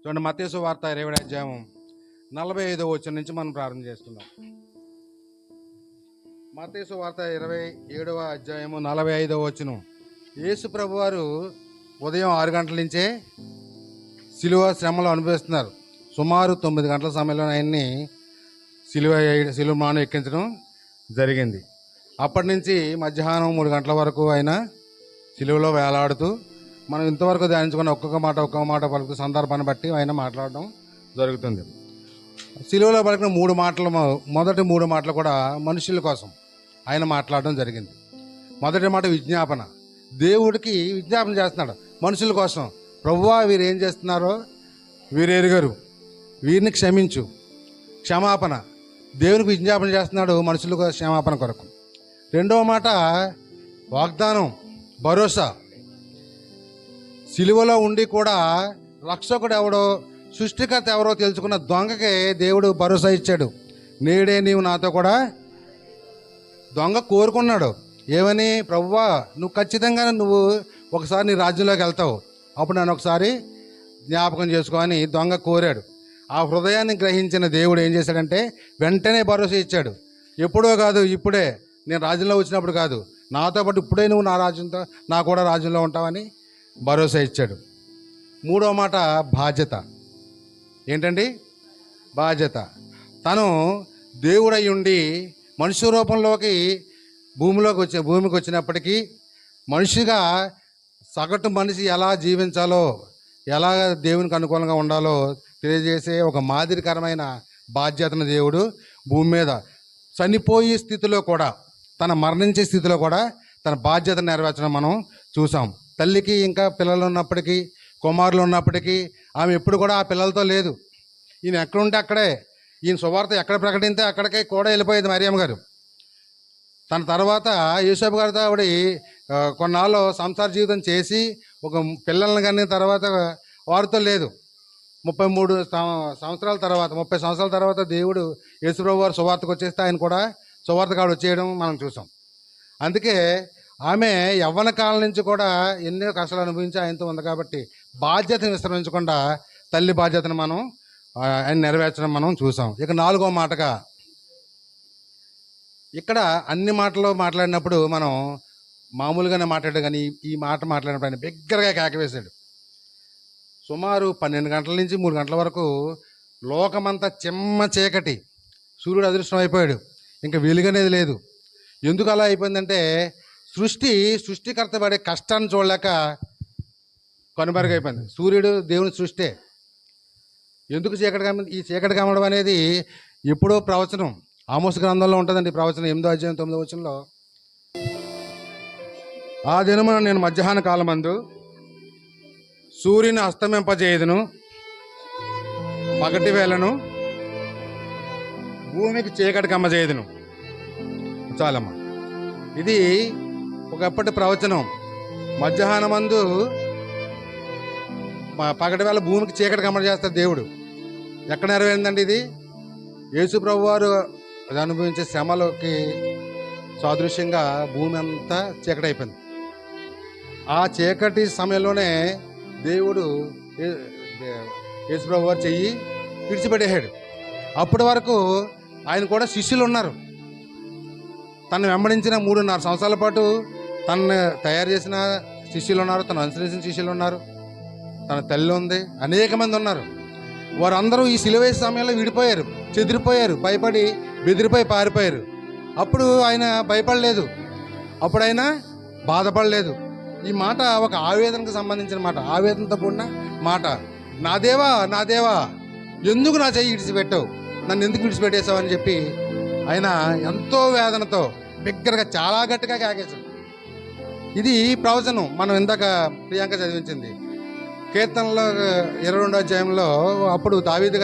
చూడండి, మత్తయి సువార్త 20వ అధ్యాయం 45వ వచనం నుంచి మనం ప్రారంభం చేస్తున్నాం. మత్తయి సువార్త 27వ అధ్యాయము 45వ వచనం. యేసు ప్రభువారు ఉదయం 6 గంటల నుంచే సిలువ శ్రమలు అనుభవిస్తున్నారు. సుమారు 9 గంటల సమయంలో ఆయన్ని సిలువ మాను ఎక్కించడం జరిగింది. అప్పటి నుంచి మధ్యాహ్నం 3 గంటల వరకు ఆయన సిలువలో వేలాడుతూ, మనం ఇంతవరకు ధ్యానించుకున్న ఒక్కొక్క మాట పలుకుతూ సందర్భాన్ని బట్టి ఆయన మాట్లాడడం జరుగుతుంది. సిలువలో పలికిన 3 మాటలు, మొదటి 3 మాటలు కూడా మనుషుల కోసం ఆయన మాట్లాడడం జరిగింది. మొదటి మాట విజ్ఞాపన. దేవుడికి విజ్ఞాపన చేస్తున్నాడు మనుషుల కోసం. ప్రభువా, వీరు ఏం చేస్తున్నారో వీరు ఎరుగరు, వీరిని క్షమించు. క్షమాపణ. దేవునికి విజ్ఞాపన చేస్తున్నాడు మనుషులకు క్షమాపణ కొరకు. రెండవ మాట వాగ్దానం, భరోసా. సిలువలో ఉండి కూడా రక్షకుడు ఎవడో, సృష్టికర్త ఎవరో తెలుసుకున్న దొంగకి దేవుడు భరోసా ఇచ్చాడు. నేడే నీవు నాతో కూడా. దొంగ కోరుకున్నాడు ఏమని? ప్రభువా, నువ్వు ఖచ్చితంగా నువ్వు ఒకసారి నీ రాజ్యంలోకి వెళ్తావు, అప్పుడు నన్ను ఒకసారి జ్ఞాపకం చేసుకో అని దొంగ కోరాడు. ఆ హృదయాన్ని గ్రహించిన దేవుడు ఏం చేశాడంటే వెంటనే భరోసా ఇచ్చాడు. ఎప్పుడో కాదు, ఇప్పుడే. నేను రాజ్యంలో వచ్చినప్పుడు కాదు, నాతో పాటు ఇప్పుడే నువ్వు నా కూడా రాజ్యంలో ఉంటావని భరోసా ఇచ్చాడు. మూడో మాట బాధ్యత. ఏంటండి? బాధ్యత. తను దేవుడై ఉండి మనుష్య రూపంలోకి భూమికి వచ్చినప్పటికీ మనిషిగా సగటు మనిషి ఎలా జీవించాలో, ఎలా దేవునికి అనుకూలంగా ఉండాలో తెలియజేసే ఒక మాదిరికరమైన బాధ్యతను దేవుడు భూమి మీద చనిపోయే స్థితిలో కూడా, తన మరణించే స్థితిలో కూడా తన బాధ్యతను నెరవేర్చడం మనం చూసాం. తల్లికి ఇంకా పిల్లలు ఉన్నప్పటికీ, కుమారులు ఉన్నప్పటికీ ఆమె ఎప్పుడు కూడా ఆ పిల్లలతో లేదు. ఈయన ఎక్కడుంటే అక్కడే, ఈయన సువార్త ఎక్కడ ప్రకటిస్తే అక్కడికే కూడా వెళ్ళిపోయేది మరియమ్మ గారు. తన తర్వాత యూసఫ్ గారితో ఆవిడ కొన్నాళ్ళు సంసార జీవితం చేసి ఒక పిల్లల్ని కానీ తర్వాత వారితో లేదు. 30 సంవత్సరాల తర్వాత దేవుడు యేసుప్రభు వారు సువార్తకు వచ్చేస్తే ఆయన కూడా సువార్త కాడు వచ్చేయడం మనం చూసాం. అందుకే ఆమె యవ్వన కాలం నుంచి కూడా ఎన్నో కష్టాలు అనుభవించి ఆయనతో ఉంది కాబట్టి బాధ్యతను విస్తరించకుండా తల్లి బాధ్యతను మనం ఆయన నెరవేర్చడం మనం చూసాం. ఇక 4వ మాటగా, ఇక్కడ అన్ని మాటలు మాట్లాడినప్పుడు మనం మామూలుగానే మాట్లాడాడు, కానీ ఈ మాట మాట్లాడినప్పుడు ఆయన బిగ్గరగా కేకవేశాడు. సుమారు 12 గంటల నుంచి 3 గంటల వరకు లోకమంతా చిమ్మ చీకటి, సూర్యుడు అదృష్టం అయిపోయాడు, ఇంకా వెలుగనేది లేదు. ఎందుకు అలా అయిపోయిందంటే సృష్టికర్త పడే కష్టాన్ని చూడలేక కనుమరుగైపోయింది. సూర్యుడు దేవుని సృష్టే. ఎందుకు ఈ చీకటి కమ్మడం అనేది ఎప్పుడో ప్రవచనం ఆమోస్ గ్రంథంలో ఉంటుందండి. ప్రవచనం 8వ అధ్యాయం 9వ వచనంలో, ఆ దినమున నేను మధ్యాహ్న కాలమందు సూర్యుని అస్తమింపజేయుదును, పగటి వేళను భూమికి చీకటి కమ్మజేయుదును. చాలమ్మా, ఇది ఒకప్పటి ప్రవచనం. మధ్యాహ్నమందు పగటి వేళ భూమికి చీకటి కమ్మడి చేస్తాడు దేవుడు. ఎక్కడ నెరవేరిందండి ఇది? యేసు ప్రభు వారు అనుభవించే శ్రమలకి సాదృశ్యంగా భూమి అంతా చీకటి అయిపోయింది. ఆ చీకటి సమయంలోనే దేవుడు యేసు ప్రభు వారు చెయ్యి విడిచిపెట్టేశాడు. అప్పటి వరకు ఆయన కూడా శిష్యులు ఉన్నారు. తను వెంబడించిన 3.5 సంవత్సరాల పాటు తనను తయారు చేసిన శిష్యులు ఉన్నారు, తను అనుసరించిన శిష్యులు ఉన్నారు, తన తల్లి ఉంది, అనేక మంది ఉన్నారు. వారందరూ ఈ సిలువ సమయంలో విడిపోయారు, చెదిరిపోయారు, భయపడి బెదిరిపోయి పారిపోయారు. అప్పుడు ఆయన భయపడలేదు, అప్పుడు ఆయన బాధపడలేదు. ఈ మాట ఒక ఆవేదనకు సంబంధించిన మాట, ఆవేదనతో కూడిన మాట. నా దేవా ఎందుకు నా చెయ్యి విడిచిపెట్టావు, నన్ను ఎందుకు విడిచిపెట్టేశావు అని చెప్పి ఆయన ఎంతో వేదనతో బిగ్గరగా చాలా గట్టిగా కేకేశాడు. ఇది ప్రవచనం మనం ఇందాక ప్రియాంక చదివించింది. కీర్తనలో 22వ అధ్యాయంలో అప్పుడు దావీదు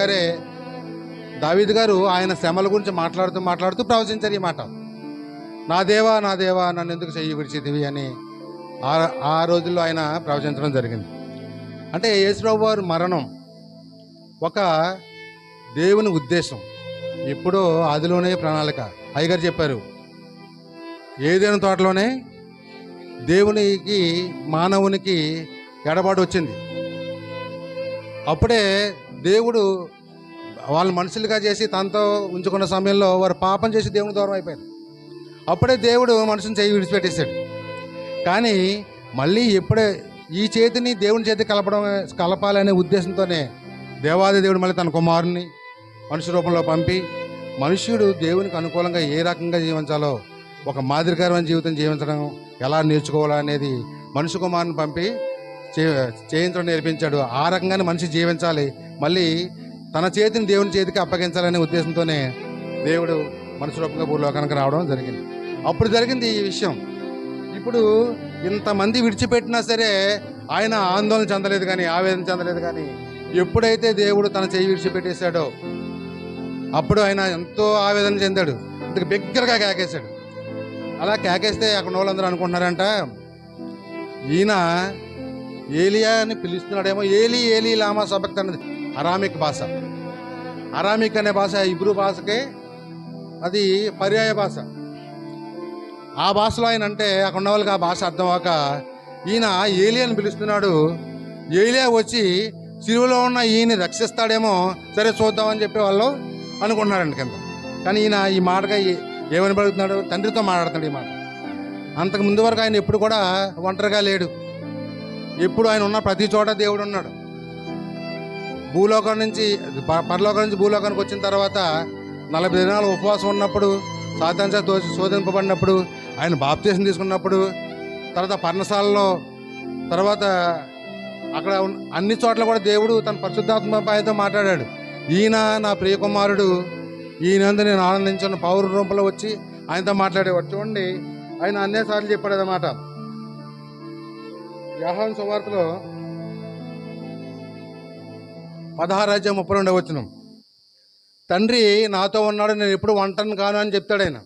గారు ఆయన శ్రమల గురించి మాట్లాడుతూ ప్రవచించారు ఈ మాట. నా దేవా నన్ను ఎందుకు చెయ్యి విడిచితివి అని ఆ రోజుల్లో ఆయన ప్రవచించడం జరిగింది. అంటే యేసుప్రభు వారి మరణం ఒక దేవుని ఉద్దేశం, ఎప్పుడో ఆదిలోనే ప్రణాళిక. అయ్యగారు చెప్పారు, ఏదైనా తోటలోనే దేవునికి మానవునికి ఎడబాటు వచ్చింది. అప్పుడే దేవుడు వాళ్ళు మనుషులుగా చేసి తనతో ఉంచుకున్న సమయంలో వారు పాపం చేసి దేవుని దూరం అయిపోయారు. అప్పుడే దేవుడు మనుషుని చేయి విడిచిపెట్టేశాడు. కానీ మళ్ళీ ఎప్పుడే ఈ చేతిని దేవుని చేతి కలపాలనే ఉద్దేశంతోనే దేవాది దేవుడు మళ్ళీ తన కుమారుని మనుషు రూపంలో పంపి మనుష్యుడు దేవునికి అనుకూలంగా ఏ రకంగా జీవించాలో, ఒక మాదిరికరమైన జీవితం జీవించడం ఎలా నేర్చుకోవాలో అనేది మనుషు కుమారుని పంపి చేయించడం నేర్పించాడు. ఆ రకంగానే మనిషి జీవించాలి, మళ్ళీ తన చేతిని దేవుని చేతికి అప్పగించాలనే ఉద్దేశంతోనే దేవుడు మనుషు రూపంగా భూలోకానికి రావడం జరిగింది. అప్పుడు జరిగింది ఈ విషయం. ఇప్పుడు ఇంతమంది విడిచిపెట్టినా సరే ఆయన ఆందోళన చెందలేదు, కానీ ఆవేదన చెందలేదు. కానీ ఎప్పుడైతే దేవుడు తన చేయి విడిచిపెట్టేశాడో అప్పుడు ఆయన ఎంతో ఆవేదన చెందాడు. ఇంతకు బిగ్గరగా కేకేశాడు. అలా కేకేస్తే అక్కడ వాళ్ళందరూ అనుకుంటున్నారంట, ఈయన ఏలియా అని పిలుస్తున్నాడేమో. ఏలి ఏలి లామా సబక్త్ అన్నది అరామిక్ భాష. అరామిక్ అనే భాష ఇబ్రూ భాషకే అది పర్యాయ భాష. ఆ భాషలో ఆయన అంటే అక్కడ ఉన్న వాళ్ళకి ఆ భాష అర్థం అవ్వక ఈయన ఏలియా అని పిలుస్తున్నాడు, ఏలియా వచ్చి సిలువలో ఉన్న ఈయన రక్షిస్తాడేమో, సరే చూద్దామని చెప్పి వాళ్ళు అనుకుంటున్నారండి కింద. కానీ ఈయన ఈ మాటగా ఏమని పలుకుతున్నాడు? తండ్రితో మాట్లాడుతున్నాడు ఈ మాట. అంతకు ముందు వరకు ఆయన ఎప్పుడు కూడా ఒంటరిగా లేడు. ఎప్పుడు ఆయన ఉన్న ప్రతి చోట దేవుడు ఉన్నాడు. భూలోకం నుంచి పరలోకం నుంచి భూలోకానికి వచ్చిన తర్వాత 40 దినాలు ఉపవాసం ఉన్నప్పుడు, సాతాను చేత శోధింపబడినప్పుడు, ఆయన బాప్తీసం తీసుకున్నప్పుడు, తర్వాత పర్ణశాలలో, తర్వాత అక్కడ అన్ని చోట్ల కూడా దేవుడు తన పరిశుద్ధాత్మతో మాట్లాడాడు. ఈయన నా ప్రియ కుమారుడు, ఈయనందు నేను ఆనందించిన పౌరు రూపంలో వచ్చి ఆయనతో మాట్లాడేవాడు. చూడండి, ఆయన అన్నిసార్లు చెప్పాడు అన్నమాట. యోహాను సువార్తలో 16:32 తండ్రి నాతో ఉన్నాడు, నేను ఎప్పుడు ఒంటరిని కాను అని చెప్తాడు ఆయన.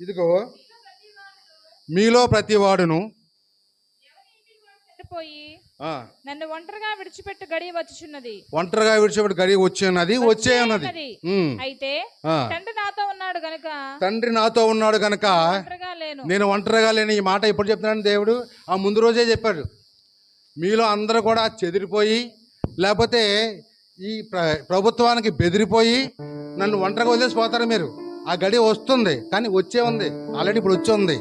ఇదిగో మీలో ప్రతి వాడును నన్ను ఒంటరిగా విడిచిపెట్టు గడియ వచ్చుచున్నది. ఒంటరిగా విడిచిపెట్టు గడియ వచ్చే ఉన్నది. అయితే తండ్రి నాతో ఉన్నాడు గనుక, తండ్రి నాతో ఉన్నాడు గనుక నేను ఒంటరిగా లేను. ఈ మాట ఇప్పుడు చెప్తున్నాను దేవుడు. ఆ ముందు రోజే చెప్పాడు, మీలో అందరూ కూడా చెదిరిపోయి, లేకపోతే ఈ ప్రభుత్వానికి బెదిరిపోయి నన్ను ఒంటరిగా వదిలేసిపోతారు మీరు. ఆ గడి వస్తుంది, కానీ వచ్చే ఉంది, ఆల్రెడీ ఇప్పుడు వచ్చి ఉంది.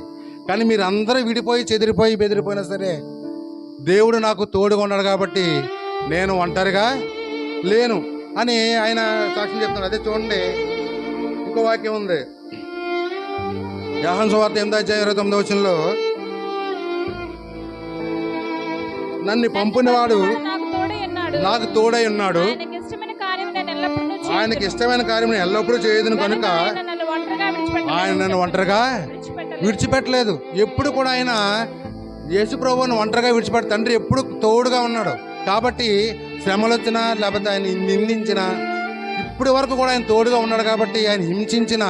కానీ మీరు అందరూ విడిపోయి చెదిరిపోయి బెదిరిపోయినా సరే దేవుడు నాకు తోడుగా ఉన్నాడు కాబట్టి నేను ఒంటరిగా లేను అని ఆయన సాక్ష్యం చెప్తున్నాడు. అదే చూడండి, ఇంకో వాక్యం ఉంది. యోహాను సువార్త 8:29 నన్ను పంపినవాడు నాకు తోడై ఉన్నాడు, ఆయనకి ఇష్టమైన కార్యం నేను ఎల్లప్పుడూ చేయదును కనుక ఆయన నన్ను ఒంటరిగా విడిచిపెట్టలేదు. ఎప్పుడు కూడా ఆయన యేసు ప్రభువును ఒంటరిగా విడిచిపెట్ట తండ్రి ఎప్పుడు తోడుగా ఉన్నాడు. కాబట్టి శ్రమలు వచ్చినా, లేకపోతే ఆయన నిందించిన, ఇప్పటి వరకు కూడా ఆయన తోడుగా ఉన్నాడు. కాబట్టి ఆయన హింసించిన,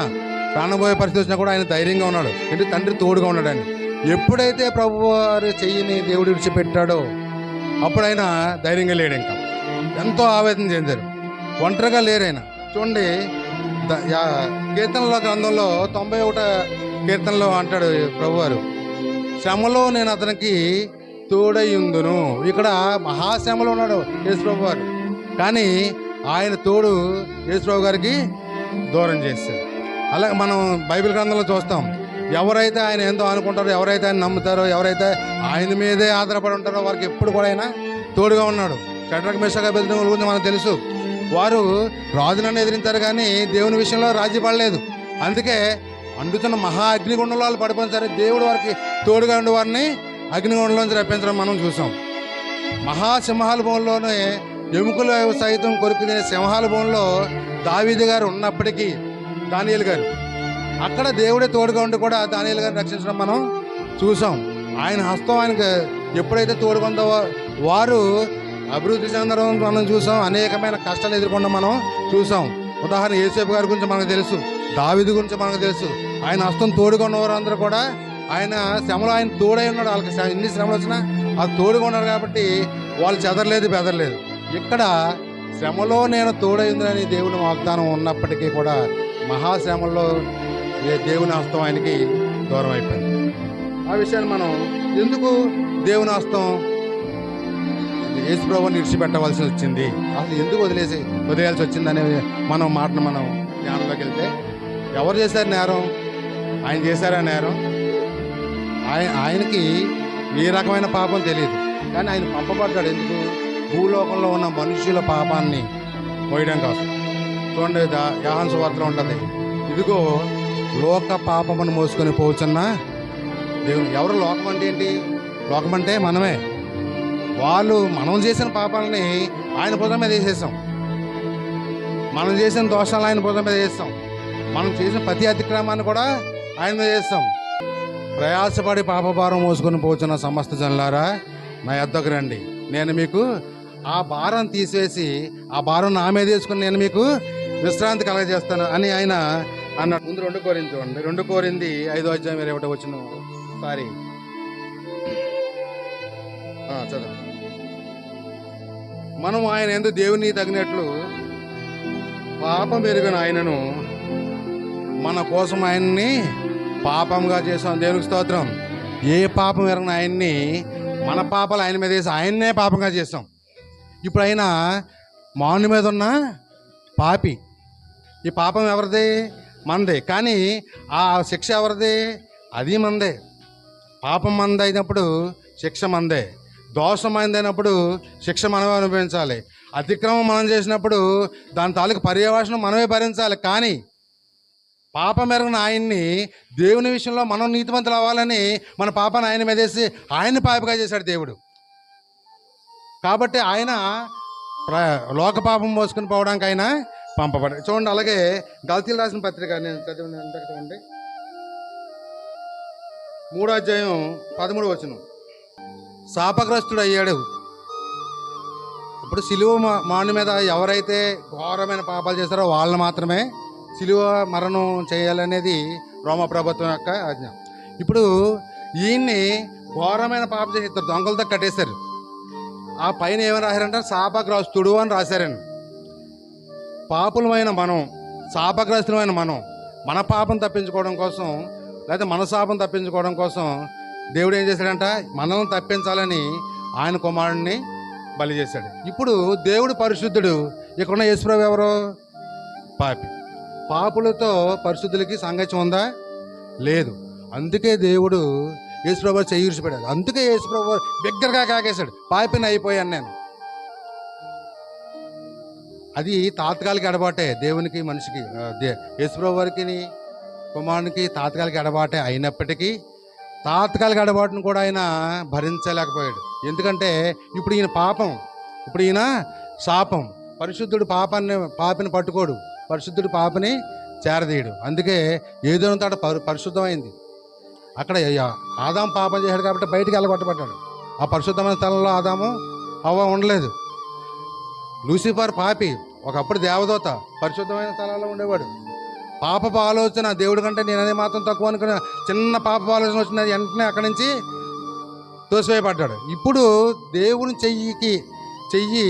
ప్రాణపోయే పరిస్థితి వచ్చినా కూడా ఆయన ధైర్యంగా ఉన్నాడు. అంటే తండ్రి తోడుగా ఉన్నాడు. ఆయన ఎప్పుడైతే ప్రభువారు చెయ్యిని దేవుడు విడిచిపెట్టాడో అప్పుడు ఆయన ధైర్యంగా లేడు. ఇంకా ఎంతో ఆవేదన చెందారు, ఒంటరిగా లేరు ఆయన. చూడండి, కీర్తనలో గ్రంథంలో 91 కీర్తనలో అంటాడు ప్రభువారు, శ్రమలో నేను అతనికి తోడయ్యుందును. ఇక్కడ మహాశ్రమలో ఉన్నాడు యేసుప్రభు గారు, కానీ ఆయన తోడు యేసుప్రభు గారికి దూరం చేశాడు. అలాగే మనం బైబిల్ గ్రంథంలో చూస్తాం, ఎవరైతే ఆయన ఎంతో అనుకుంటారో, ఎవరైతే ఆయన నమ్ముతారో, ఎవరైతే ఆయన మీదే ఆధారపడి ఉంటారో వారికి ఎప్పుడు కూడా ఆయన తోడుగా ఉన్నాడు. షడ్రక్ మేషక్ అబేద్నెగోల గురించి మనకు తెలుసు. వారు రాజులను ఎదిరించారు, కానీ దేవుని విషయంలో రాజీ పడలేదు. అందుకే అండుతున్న మహా అగ్నిగుండంలో వాళ్ళు పడిపోయిన సరే దేవుడు వారికి తోడుగా ఉండి వారిని అగ్నిగుండంలోంచి రప్పించడం మనం చూసాం. మహాసింహాల భూమిలోనే ఎముకలు సైతం కొరికి తినే సింహాల భూమిలో దావీదు గారు ఉన్నప్పటికీ, దానియేలు గారు అక్కడ దేవుడే తోడుగా ఉండి కూడా దానియేలు గారిని రక్షించడం మనం చూసాం. ఆయన హస్తం ఆయనకు ఎప్పుడైతే తోడుగా ఉందో వారు అభివృద్ధి చెందడం మనం చూసాం. అనేకమైన కష్టాలు ఎదుర్కొనడం మనం చూసాం. ఉదాహరణ యేసేపు గారి గురించి మనకు తెలుసు, దావీదు గురించి మనకు తెలుసు. ఆయన హస్తం తోడుగా ఉన్నవారు అందరూ కూడా ఆయన శ్రమలో ఆయన తోడై ఉన్నాడు. వాళ్ళకి ఎన్ని శ్రమలు వచ్చినా ఆ తోడుగా ఉన్నారు కాబట్టి వాళ్ళు చెదరలేదు, బెదరలేదు. ఇక్కడ శ్రమలో నేను తోడై ఉందని దేవుని వాగ్దానం ఉన్నప్పటికీ కూడా మహాశ్రమల్లో దేవుని హస్తం ఆయనకి దూరం అయిపోయింది. ఆ విషయాన్ని మనం ఎందుకు దేవుని హస్తం యేసు ప్రభువుని విడిచిపెట్టవలసి వచ్చింది? అసలు ఎందుకు వదిలేయాల్సి వచ్చింది అనే మాటను మనం జ్ఞానంలోకి వెళ్తే, ఎవరు చేశారు నేరం? ఆయన చేశారా నేరం? ఆయనకి ఏ రకమైన పాపం తెలియదు, కానీ ఆయన పంపబడ్డాడు ఎందుకు? భూలోకంలో ఉన్న మనుషుల పాపాన్ని మోయడం కోసం. చూడండి, యోహాను సువార్తలో ఉంటుంది, ఇదిగో లోక పాపమును మోసుకొని పోవచ్చున్న దేవుడు. ఎవరు లోకం అంటే ఏంటి? లోకం అంటే మనమే. మనం చేసిన పాపాలని ఆయన భుజం మీద వేసేసాం, మనం చేసిన దోషాలు ఆయన భుజం మీద వేస్తాం, మనం చేసిన ప్రతి అతిక్రమాన్ని కూడా ఆయన మీద వేస్తాం. ప్రయాసపడి పాపభారం మోసుకొని పోతున్న సమస్త జనులారా నా యొద్దకు రండి, నేను మీకు ఆ భారం తీసేసి ఆ భారం నా మీద వేసుకుని నేను మీకు విశ్రాంతి కలగజేస్తాను అని ఆయన అన్నాడు. ముందు 2 కొరింథీ చూడండి, 2 కొరింథీ 5:21 సారీ చదువు. మనం ఆయన యందు దేవుని తగినట్లు పాపం ఎరుగని ఆయనను మన కోసం ఆయన్ని పాపంగా చేసాం. దేవునికి స్తోత్రం. ఏ పాపం ఎరగని ఆయన్ని మన పాపాలు ఆయన మీద వేసి ఆయన్నే పాపంగా చేసాం. ఇప్పుడు ఆయన మాను మీద ఉన్న పాపి. ఈ పాపం ఎవరిది? మనదే. కానీ ఆ శిక్ష ఎవరిది? అది మనదే. పాపం మనది అయినప్పుడు శిక్ష మనదే, దోషం అయినప్పుడు శిక్ష మనమే అనుభవించాలి, అతిక్రమం మనం చేసినప్పుడు దాని తాలూకు పర్యవసానం మనమే భరించాలి. కానీ పాపం ఎరగని ఆయన్ని దేవుని విషయంలో మనం నీతిమంతులు అవ్వాలని మన పాపాన్ని ఆయన మీదేసి ఆయన్ని పాపిగా చేశాడు దేవుడు. కాబట్టి ఆయన లోక పాపం మోసుకుని పోవడానికి ఆయన పంపబడ్డాడు. చూడండి, అలాగే గలతీలు రాసిన పత్రిక నేను చదివిన చూడండి, 3:13 శాపగ్రస్తుడు అయ్యాడు. ఇప్పుడు సిలువ మాను మీద ఎవరైతే ఘోరమైన పాపాలు చేస్తారో వాళ్ళు మాత్రమే సిలువ మరణం చేయాలనేది రోమా ప్రభుత్వం యొక్క ఆజ్ఞ. ఇప్పుడు ఈయన్ని ఘోరమైన పాపం చేసి ఇద్దరు దొంగలతో కట్టేశారు. ఆ పైన ఏమని రాశారంటే శాపగ్రస్తుడు అని రాశారండి. పాపులమైన మనం, శాపగ్రస్తులమైన మనం మన పాపం తప్పించుకోవడం కోసం, లేదా మన శాపం తప్పించుకోవడం కోసం దేవుడు ఏం చేశాడంట? మనల్ని తప్పించాలని ఆయన కుమారుడిని బలి చేశాడు. ఇప్పుడు దేవుడు పరిశుద్ధుడు, ఇక్కడున్న యేసుప్రభు ఎవరు? పాపి. పాపులతో పరిశుద్ధులకి సంగతి ఉందా? లేదు. అందుకే దేవుడు యేసుప్రభు చెయ్యి విడిచిపెట్టాడు. అందుకే యేసుప్రభు బిగ్గరగా కాకేశాడు, పాపిని అయిపోయాను నేను. అది తాత్కాలిక ఎడబాటే దేవునికి మనిషికి, యేసుప్రభు వారికి కుమారునికి తాత్కాలిక ఎడబాటే అయినప్పటికీ తాత్కాలిక ఎడబాటును కూడా ఆయన భరించలేకపోయాడు. ఎందుకంటే ఇప్పుడు ఈయన పాపం, ఇప్పుడు ఈయన శాపం. పరిశుద్ధుడు పాపిని పట్టుకోడు, పరిశుద్ధుడు పాపని చేరదీయడు. అందుకే ఏదో తాట పరిశుద్ధమైంది. అక్కడ ఆదాము పాపం చేశాడు కాబట్టి బయటికి వెళ్ళగొట్టబడ్డాడు. ఆ పరిశుద్ధమైన స్థలంలో ఆదాము హవ్వ ఉండలేదు. లూసిఫర్ పాపి, ఒకప్పుడు దేవదూత, పరిశుద్ధమైన స్థలాల్లో ఉండేవాడు. పాపపు ఆలోచన, దేవుడి కంటే నేననే మాత్రం తక్కువ అనుకున్న చిన్న పాపపు ఆలోచన వచ్చిన వెంటనే అక్కడి నుంచి తోసివేయబడ్డాడు. ఇప్పుడు దేవుని చెయ్యి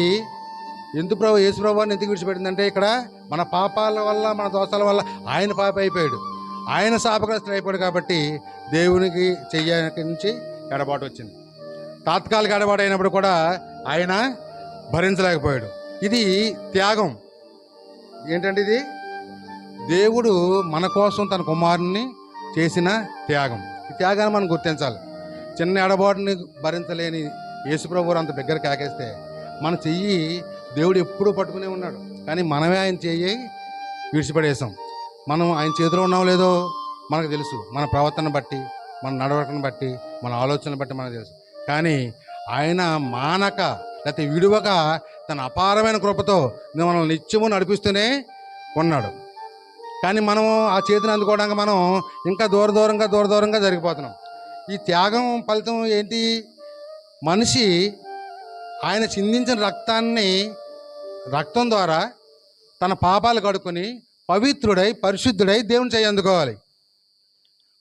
ఎందుకు యేసు ప్రభువుని ఎందుకు విడిచిపెట్టిందంటే, ఇక్కడ మన పాపాల వల్ల, మన దోషాల వల్ల ఆయన పాప అయిపోయాడు, ఆయన శాపగ్రస్తుడు అయిపోయాడు. కాబట్టి దేవునికి చెయ్యి నుంచి ఎడబాటు వచ్చింది. తాత్కాలిక ఎడబాటు అయినప్పుడు కూడా ఆయన భరించలేకపోయాడు. ఇది త్యాగం. ఏంటంటే ఇది దేవుడు మన కోసం తన కుమారుని చేసిన త్యాగం. ఈ త్యాగాన్ని మనం గుర్తించాలి. చిన్న ఎడబాటుని భరించలేని యేసుప్రభువు అంత దగ్గర కాకేస్తే మన చెయ్యి దేవుడు ఎప్పుడూ పట్టుకునే ఉన్నాడు, కానీ మనమే ఆయన చెయ్యి విడిచిపడేసాం. మనం ఆయన చేతిలో ఉన్నాం లేదో మనకు తెలుసు, మన ప్రవర్తన బట్టి, మన నడవటను బట్టి, మన ఆలోచన బట్టి మనకు తెలుసు. కానీ ఆయన మానక లేకపోతే విడువక తన అపారమైన కృపతో మనల్ని నిత్యము నడిపిస్తూనే ఉన్నాడు. కానీ మనం ఆ చేతిని అందుకోవడానికి మనం ఇంకా దూరంగా జరిగిపోతున్నాం. ఈ త్యాగం ఫలితం ఏంటి? మనిషి ఆయన చిందించిన రక్తం ద్వారా తన పాపాలు కడుక్కొని పవిత్రుడై పరిశుద్ధుడై దేవుని చెయ్యి అందుకోవాలి.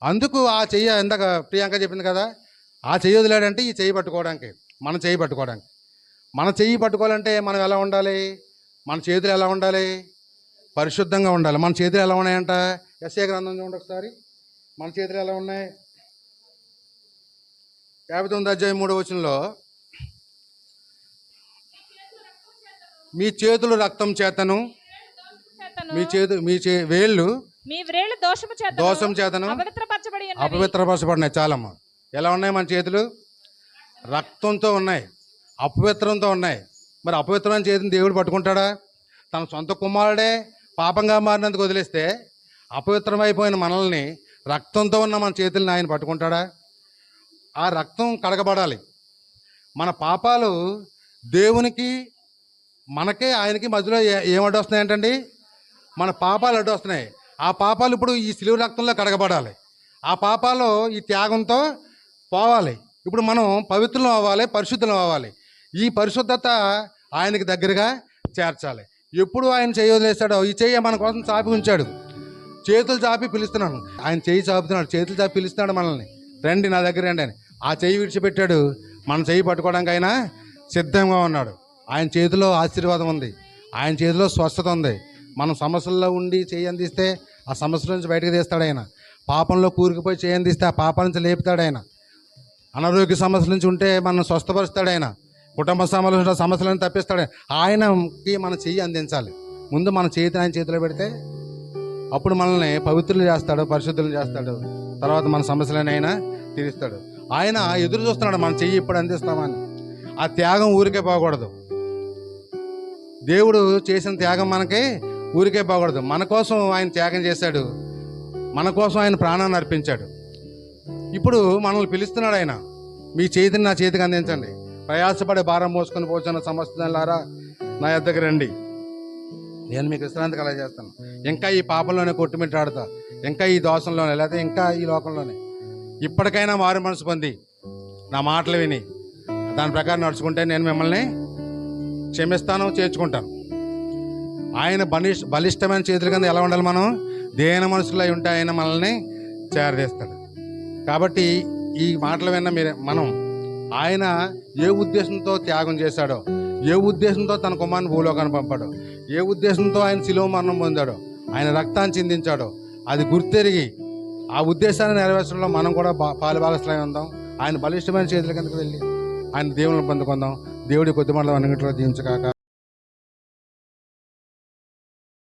అందుకు ఆ చెయ్యి, ఇందాక ప్రియాంక చెప్పింది కదా, ఆ చెయ్యి వదిలాడంటే ఈ చెయ్యి పట్టుకోవడానికి, మన చెయ్యి పట్టుకోవడానికి. మన చెయ్యి పట్టుకోవాలంటే మనం ఎలా ఉండాలి? మన చేతులు ఎలా ఉండాలి? పరిశుద్ధంగా ఉండాలి. మన చేతులు ఎలా ఉన్నాయంట? యెషయా గ్రంథం చూడండి ఒకసారి. మన చేతులు ఎలా ఉన్నాయి? 59:3 వచనంలో మీ చేతులు రక్తం చేతను, చేతను వేళ్ళు మీ వ్రేళ్ళు దోషం చేతను అపవిత్రపరచబడి ఉన్నవి. అపవిత్రపరచబడినాయి. చాలమ్మా. ఎలా ఉన్నాయి మన చేతులు? రక్తంతో ఉన్నాయి, అపవిత్రంతో ఉన్నాయి. మరి అపవిత్రమైన చేతిని దేవుడు పట్టుకుంటాడా? తన సొంత కుమారుడే పాపంగా మారినందుకు వదిలేస్తే అపవిత్రమైపోయిన మనల్ని, రక్తంతో ఉన్న మన చేతుల్ని ఆయన పట్టుకుంటాడా? ఆ రక్తం కడగబడాలి. మన పాపాలు దేవునికి మనకే ఆయనకి మధ్యలో ఏమడ్డు వస్తున్నాయి ఏంటండి? మన పాపాలు అడ్డు వస్తున్నాయి. ఆ పాపాలు ఇప్పుడు ఈ సిలువ రక్తంలో కడగబడాలి. ఆ పాపాలు ఈ త్యాగంతో పోవాలి. ఇప్పుడు మనం పవిత్రులం అవ్వాలి, పరిశుద్ధులం అవ్వాలి. ఈ పరిశుద్ధత ఆయనకి దగ్గరగా చేర్చాలి. ఎప్పుడు ఆయన చేయి వదిలేస్తాడో, ఈ చెయ్యి మన కోసం చాపి ఉంచాడు. చేతులు చాపి పిలుస్తున్నాను, ఆయన చెయ్యి చాపుతున్నాడు, చేతులు చాపి పిలుస్తున్నాడు మనల్ని, రండి నా దగ్గర రండి అని. ఆ చెయ్యి విడిచిపెట్టాడు, మన చెయ్యి పట్టుకోవడానికి ఆయన సిద్ధంగా ఉన్నాడు. ఆయన చేతిలో ఆశీర్వాదం ఉంది, ఆయన చేతిలో స్వస్థత ఉంది. మనం సమస్యల్లో ఉండి చేయి అందిస్తే ఆ సమస్యల నుంచి బయటకు తీస్తాడు ఆయన. పాపంలో కూరుకుపోయి చేయి అందిస్తే ఆ పాపం నుంచి లేపుతాడు ఆయన. అనారోగ్య సమస్యల నుంచి ఉంటే మనం స్వస్థపరుస్తాడు ఆయన. కుటుంబ సమస్యలను తప్పిస్తాడు ఆయనకి. మన చెయ్యి అందించాలి. ముందు మన చేతిని ఆయన చేతిలో పెడితే అప్పుడు మనల్ని పవిత్రులు చేస్తాడు, పరిశుద్ధులు చేస్తాడు. తర్వాత మన సమస్యలను ఆయన తీరుస్తాడు. ఆయన ఎదురు చూస్తున్నాడు మన చెయ్యి ఇప్పుడు అందిస్తామని. ఆ త్యాగం ఊరికే పోకూడదు. దేవుడు చేసిన త్యాగం మనకి ఊరికే పోకూడదు. మన కోసం ఆయన త్యాగం చేశాడు, మన కోసం ఆయన ప్రాణాన్ని అర్పించాడు. ఇప్పుడు మనల్ని పిలుస్తున్నాడు ఆయన, మీ చేతిని నా చేతికి అందించండి, ప్రయాసపడి భారం మోసుకొని పోతున్న సమస్తలారా నా యొద్దకు రండి, నేను మీకు విశ్రాంతి కలగ చేస్తాను. ఇంకా ఈ పాపంలోనే కొట్టుమిట్టాడుతా, ఇంకా ఈ దోషంలోనే, లేకపోతే ఇంకా ఈ లోకంలోనే. ఇప్పటికైనా మారు మనసు పొంది నా మాటలు విని దాని ప్రకారం నడుచుకుంటే నేను మిమ్మల్ని క్షమిస్తాను, చేర్చుకుంటాను. ఆయన బలిష్టమైన చేతుల కింద ఎలా ఉండాలి? మనం దేన మనసులో ఉంటే ఆయన మనల్ని చేరదీస్తాడు. కాబట్టి ఈ మాటలు విన్న మనం ఆయన ఏ ఉద్దేశంతో త్యాగం చేశాడో, ఏ ఉద్దేశంతో తన కుమారుని భూలోకాన్ని పంపాడో, ఏ ఉద్దేశంతో ఆయన శిలువ మరణం పొందాడో, ఆయన రక్తాన్ని చిందించాడో, అది గుర్తెరిగి ఆ ఉద్దేశాన్ని నెరవేర్చడంలో మనం కూడా పాలు భాగస్వామ్యం ఉందాం. ఆయన బలిష్టమైన చేతుల కిందకు వెళ్ళి ఆయన దేవుని పొందుకుందాం. దేవుడి కొద్ది మాటలు అన్నింటిలో దీవించకాక.